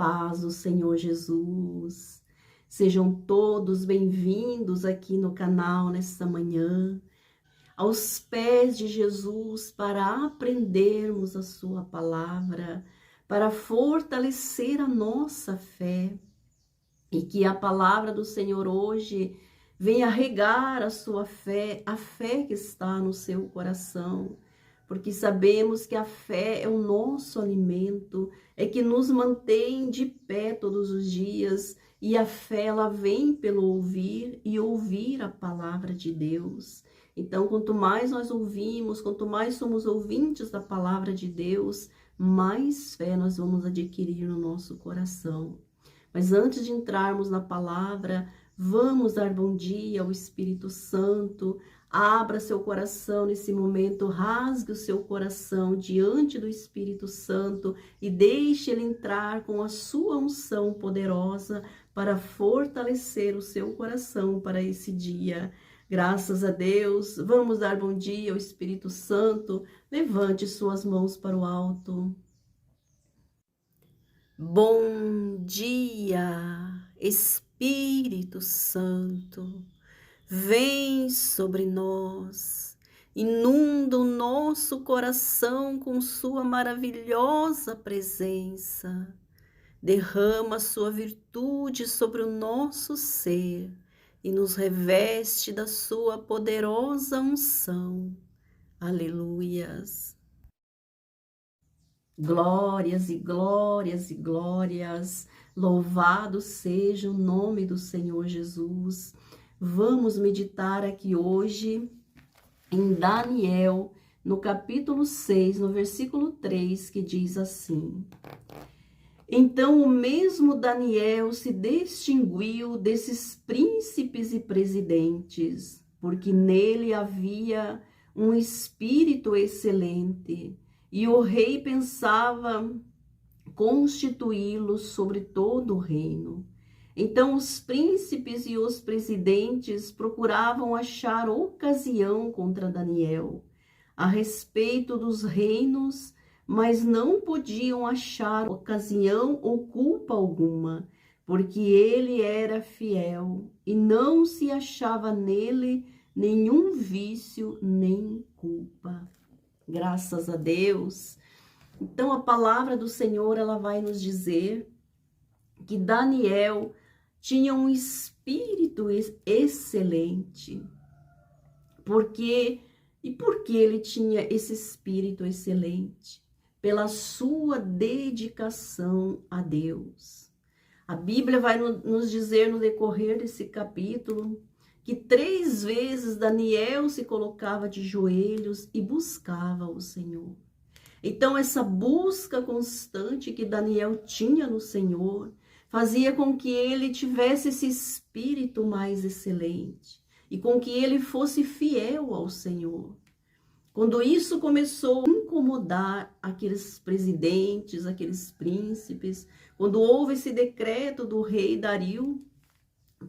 paz do Senhor Jesus. Sejam todos bem-vindos aqui no canal nesta manhã, aos pés de Jesus, para aprendermos a sua palavra, para fortalecer a nossa fé, e que a palavra do Senhor hoje venha regar a sua fé, a fé que está no seu coração, porque sabemos que a fé é o nosso alimento, é que nos mantém de pé todos os dias, e a fé ela vem pelo ouvir e ouvir a palavra de Deus. Então, quanto mais nós ouvimos, quanto mais somos ouvintes da palavra de Deus, mais fé nós vamos adquirir no nosso coração. Mas antes de entrarmos na palavra, vamos dar bom dia ao Espírito Santo. Abra seu coração nesse momento, rasgue o seu coração diante do Espírito Santo e deixe ele entrar com a sua unção poderosa para fortalecer o seu coração para esse dia. Graças a Deus, vamos dar bom dia ao Espírito Santo. Levante suas mãos para o alto. Bom dia, Espírito Santo, vem sobre nós, inunda o nosso coração com sua maravilhosa presença, derrama sua virtude sobre o nosso ser e nos reveste da sua poderosa unção. Aleluias. Glórias e glórias e glórias, louvado seja o nome do Senhor Jesus. Vamos meditar aqui hoje em Daniel, no capítulo 6, no versículo 3, que diz assim: Então o mesmo Daniel se distinguiu desses príncipes e presidentes, porque nele havia um espírito excelente, e o rei pensava constituí-lo sobre todo o reino. Então os príncipes e os presidentes procuravam achar ocasião contra Daniel a respeito dos reinos, mas não podiam achar ocasião ou culpa alguma, porque ele era fiel e não se achava nele nenhum vício nem culpa. Graças a Deus. Então a palavra do Senhor, ela vai nos dizer que Daniel tinha um espírito excelente. Por que ele tinha esse espírito excelente? Pela sua dedicação a Deus. A Bíblia vai nos dizer no decorrer desse capítulo que 3 vezes Daniel se colocava de joelhos e buscava o Senhor. Então essa busca constante que Daniel tinha no Senhor fazia com que ele tivesse esse espírito mais excelente e com que ele fosse fiel ao Senhor. Quando isso começou a incomodar aqueles presidentes, aqueles príncipes, quando houve esse decreto do rei Dario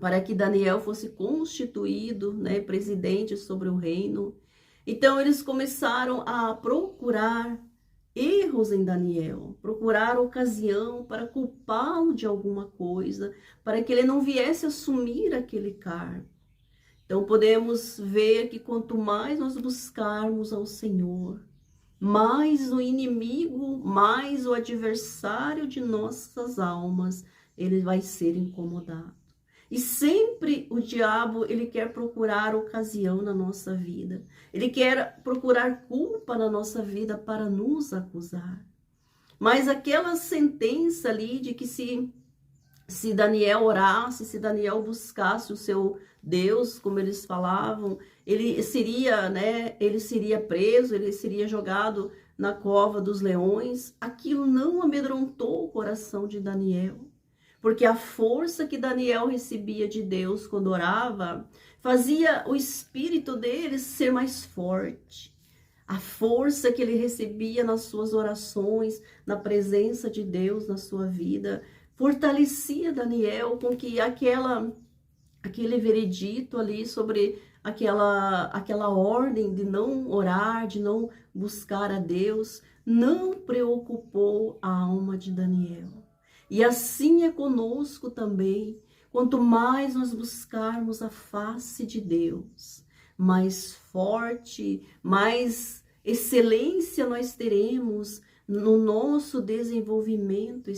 para que Daniel fosse constituído, presidente sobre o reino, então eles começaram a procurar erros em Daniel, procurar ocasião para culpá-lo de alguma coisa, para que ele não viesse assumir aquele cargo. Então podemos ver que quanto mais nós buscarmos ao Senhor, mais o inimigo, mais o adversário de nossas almas, ele vai ser incomodado. E sempre o diabo, ele quer procurar ocasião na nossa vida. Ele quer procurar culpa na nossa vida para nos acusar. Mas aquela sentença ali de que se Daniel orasse, se Daniel buscasse o seu Deus, como eles falavam, ele seria preso, ele seria jogado na cova dos leões. Aquilo não amedrontou o coração de Daniel, porque a força que Daniel recebia de Deus quando orava fazia o espírito dele ser mais forte. A força que ele recebia nas suas orações, na presença de Deus na sua vida, fortalecia Daniel com que aquele veredito ali sobre aquela ordem de não orar, de não buscar a Deus, não preocupou a alma de Daniel. E assim é conosco também. Quanto mais nós buscarmos a face de Deus, mais forte, mais excelência nós teremos no nosso desenvolvimento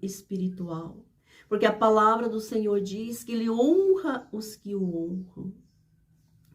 espiritual. Porque a palavra do Senhor diz que Ele honra os que o honram.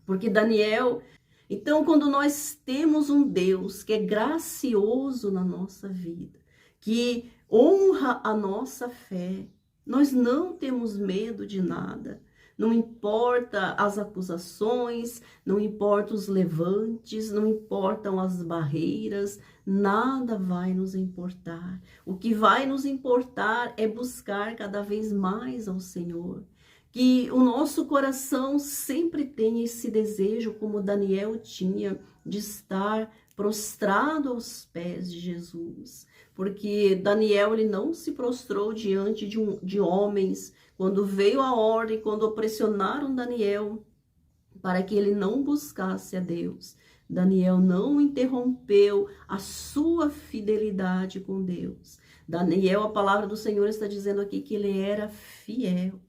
Porque Daniel... Então, quando nós temos um Deus que é gracioso na nossa vida, que honra a nossa fé, nós não temos medo de nada. Não importa as acusações, não importa os levantes, não importam as barreiras, nada vai nos importar. O que vai nos importar é buscar cada vez mais ao Senhor. Que o nosso coração sempre tenha esse desejo, como Daniel tinha, de estar prostrado aos pés de Jesus. Porque Daniel, ele não se prostrou diante de homens. Quando veio a ordem, quando pressionaram Daniel para que ele não buscasse a Deus, Daniel não interrompeu a sua fidelidade com Deus. Daniel, a palavra do Senhor está dizendo aqui que ele era fiel.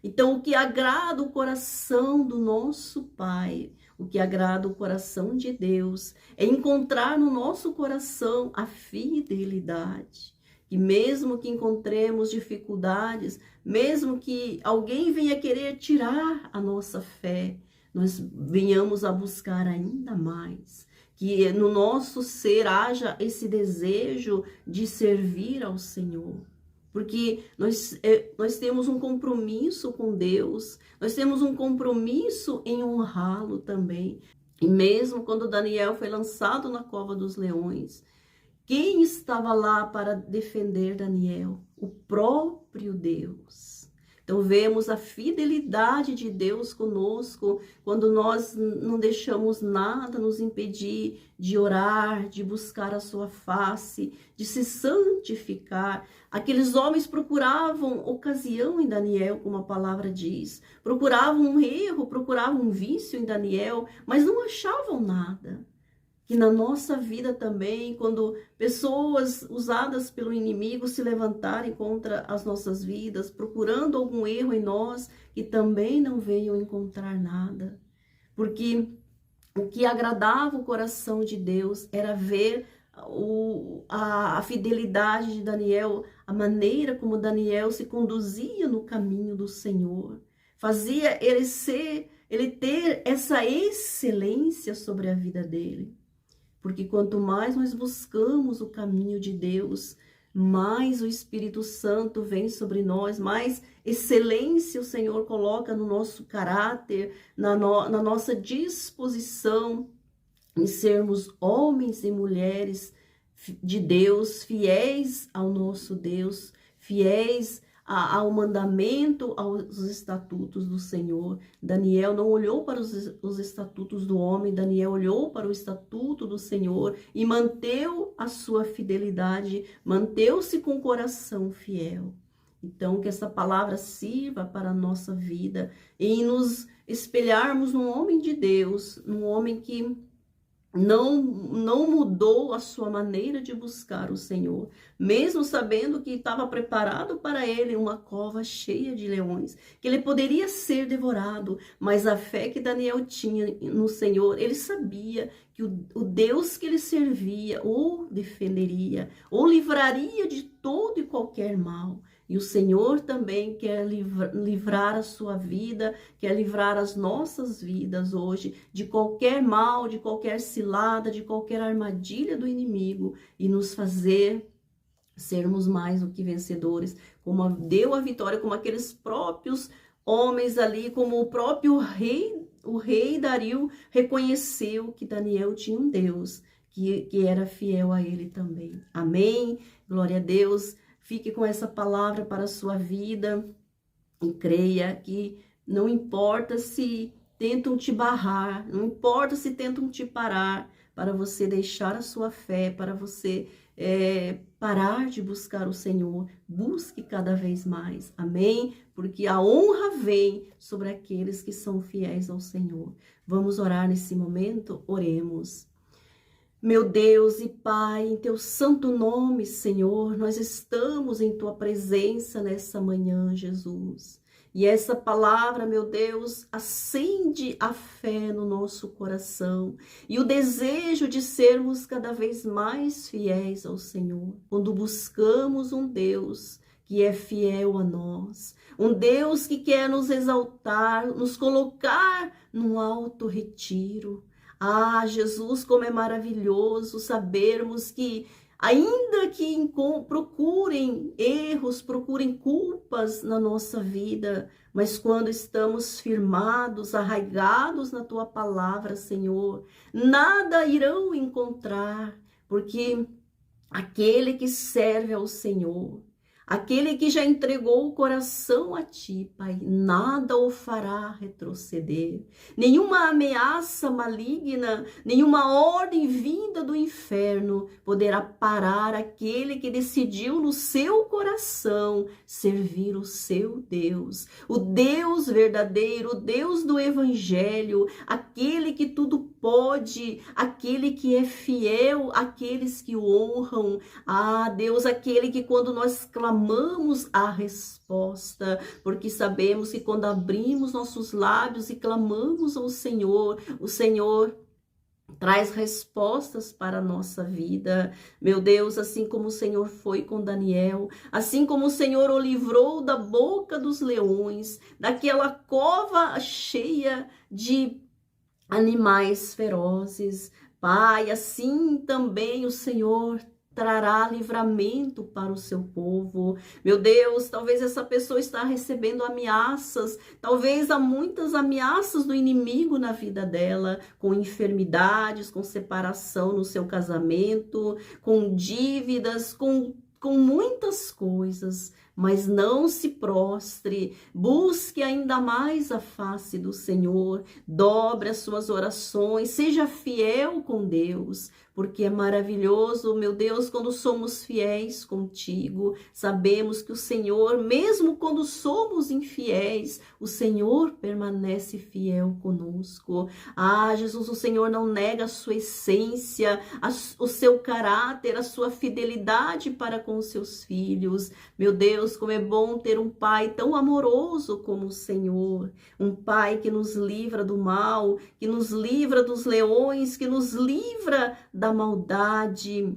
Então, o que agrada o coração do nosso Pai, o que agrada o coração de Deus, é encontrar no nosso coração a fidelidade. E mesmo que encontremos dificuldades, mesmo que alguém venha querer tirar a nossa fé, nós venhamos a buscar ainda mais. Que no nosso ser haja esse desejo de servir ao Senhor. Porque nós temos um compromisso com Deus, nós temos um compromisso em honrá-lo também. E mesmo quando Daniel foi lançado na cova dos leões, quem estava lá para defender Daniel? O próprio Deus. Então vemos a fidelidade de Deus conosco quando nós não deixamos nada nos impedir de orar, de buscar a sua face, de se santificar. Aqueles homens procuravam ocasião em Daniel, como a palavra diz, procuravam um erro, procuravam um vício em Daniel, mas não achavam nada. Que na nossa vida também, quando pessoas usadas pelo inimigo se levantarem contra as nossas vidas, procurando algum erro em nós, que também não venham encontrar nada. Porque o que agradava o coração de Deus era ver a fidelidade de Daniel, a maneira como Daniel se conduzia no caminho do Senhor. Fazia ele ter essa excelência sobre a vida dele. Porque quanto mais nós buscamos o caminho de Deus, mais o Espírito Santo vem sobre nós, mais excelência o Senhor coloca no nosso caráter, na nossa disposição em sermos homens e mulheres de Deus, fiéis ao nosso Deus, fiéis ao mandamento, aos estatutos do Senhor. Daniel não olhou para os estatutos do homem, Daniel olhou para o estatuto do Senhor e manteve a sua fidelidade, manteve-se com o coração fiel. Então, que essa palavra sirva para a nossa vida e nos espelharmos num homem de Deus, num homem que não mudou a sua maneira de buscar o Senhor, mesmo sabendo que estava preparado para ele uma cova cheia de leões, que ele poderia ser devorado, mas a fé que Daniel tinha no Senhor, ele sabia que o Deus que ele servia ou defenderia, ou livraria de todo e qualquer mal. E o Senhor também quer livrar a sua vida, quer livrar as nossas vidas hoje de qualquer mal, de qualquer cilada, de qualquer armadilha do inimigo e nos fazer sermos mais do que vencedores, como deu a vitória, como aqueles próprios homens ali, como o próprio rei Dario reconheceu que Daniel tinha um Deus que era fiel a ele também. Amém? Glória a Deus. Fique com essa palavra para a sua vida e creia que não importa se tentam te barrar, não importa se tentam te parar, para você deixar a sua fé, para você parar de buscar o Senhor, busque cada vez mais, amém? Porque a honra vem sobre aqueles que são fiéis ao Senhor. Vamos orar nesse momento? Oremos. Meu Deus e Pai, em Teu santo nome, Senhor, nós estamos em Tua presença nessa manhã, Jesus. E essa palavra, meu Deus, acende a fé no nosso coração e o desejo de sermos cada vez mais fiéis ao Senhor. Quando buscamos um Deus que é fiel a nós, um Deus que quer nos exaltar, nos colocar num alto retiro. Ah, Jesus, como é maravilhoso sabermos que, ainda que procurem erros, procurem culpas na nossa vida, mas quando estamos firmados, arraigados na Tua palavra, Senhor, nada irão encontrar, porque aquele que serve ao Senhor, aquele que já entregou o coração a Ti, Pai, nada o fará retroceder. Nenhuma ameaça maligna, nenhuma ordem vinda do inferno poderá parar aquele que decidiu no seu coração servir o seu Deus. O Deus verdadeiro, o Deus do Evangelho, aquele que tudo pode, aquele que é fiel àqueles que o honram. Ah, Deus, aquele que quando nós clamamos a resposta, porque sabemos que quando abrimos nossos lábios e clamamos ao Senhor, o Senhor traz respostas para a nossa vida. Meu Deus, assim como o Senhor foi com Daniel, assim como o Senhor o livrou da boca dos leões, daquela cova cheia de animais ferozes, Pai, assim também o Senhor trará livramento para o seu povo. Meu Deus, talvez essa pessoa está recebendo ameaças, talvez há muitas ameaças do inimigo na vida dela, com enfermidades, com separação no seu casamento, com dívidas, com muitas coisas. Mas não se prostre, busque ainda mais a face do Senhor, dobre as suas orações, seja fiel com Deus, porque é maravilhoso, meu Deus, quando somos fiéis contigo, sabemos que o Senhor, mesmo quando somos infiéis, o Senhor permanece fiel conosco. Ah, Jesus, o Senhor não nega a sua essência, o seu caráter, a sua fidelidade para com os seus filhos. Meu Deus, como é bom ter um Pai tão amoroso como o Senhor, um Pai que nos livra do mal, que nos livra dos leões, que nos livra da maldade,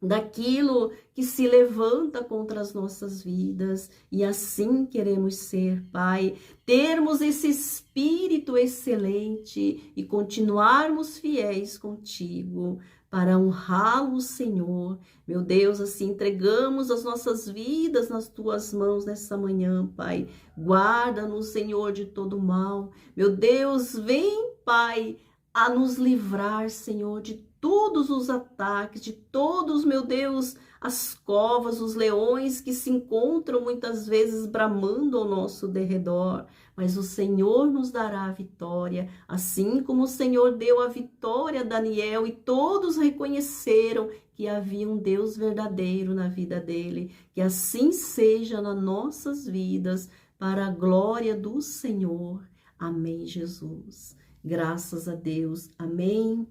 daquilo que se levanta contra as nossas vidas. E assim queremos ser, Pai, termos esse espírito excelente e continuarmos fiéis contigo, para honrá-lo, Senhor. Meu Deus, assim entregamos as nossas vidas nas Tuas mãos nessa manhã, Pai. Guarda-nos, Senhor, de todo mal. Meu Deus, vem, Pai, a nos livrar, Senhor, de todos os ataques, de todos, meu Deus, as covas, os leões que se encontram muitas vezes bramando ao nosso derredor, mas o Senhor nos dará a vitória, assim como o Senhor deu a vitória a Daniel e todos reconheceram que havia um Deus verdadeiro na vida dele. Que assim seja nas nossas vidas, para a glória do Senhor. Amém, Jesus. Graças a Deus. Amém.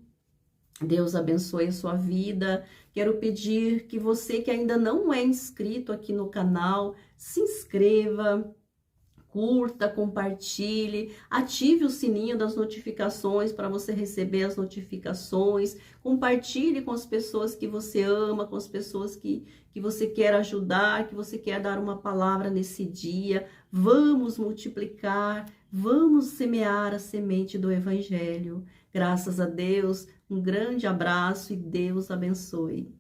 Deus abençoe a sua vida. Quero pedir que você que ainda não é inscrito aqui no canal, se inscreva, curta, compartilhe, ative o sininho das notificações para você receber as notificações, compartilhe com as pessoas que você ama, com as pessoas que você quer ajudar, que você quer dar uma palavra nesse dia. Vamos multiplicar, vamos semear a semente do Evangelho. Graças a Deus, um grande abraço e Deus abençoe.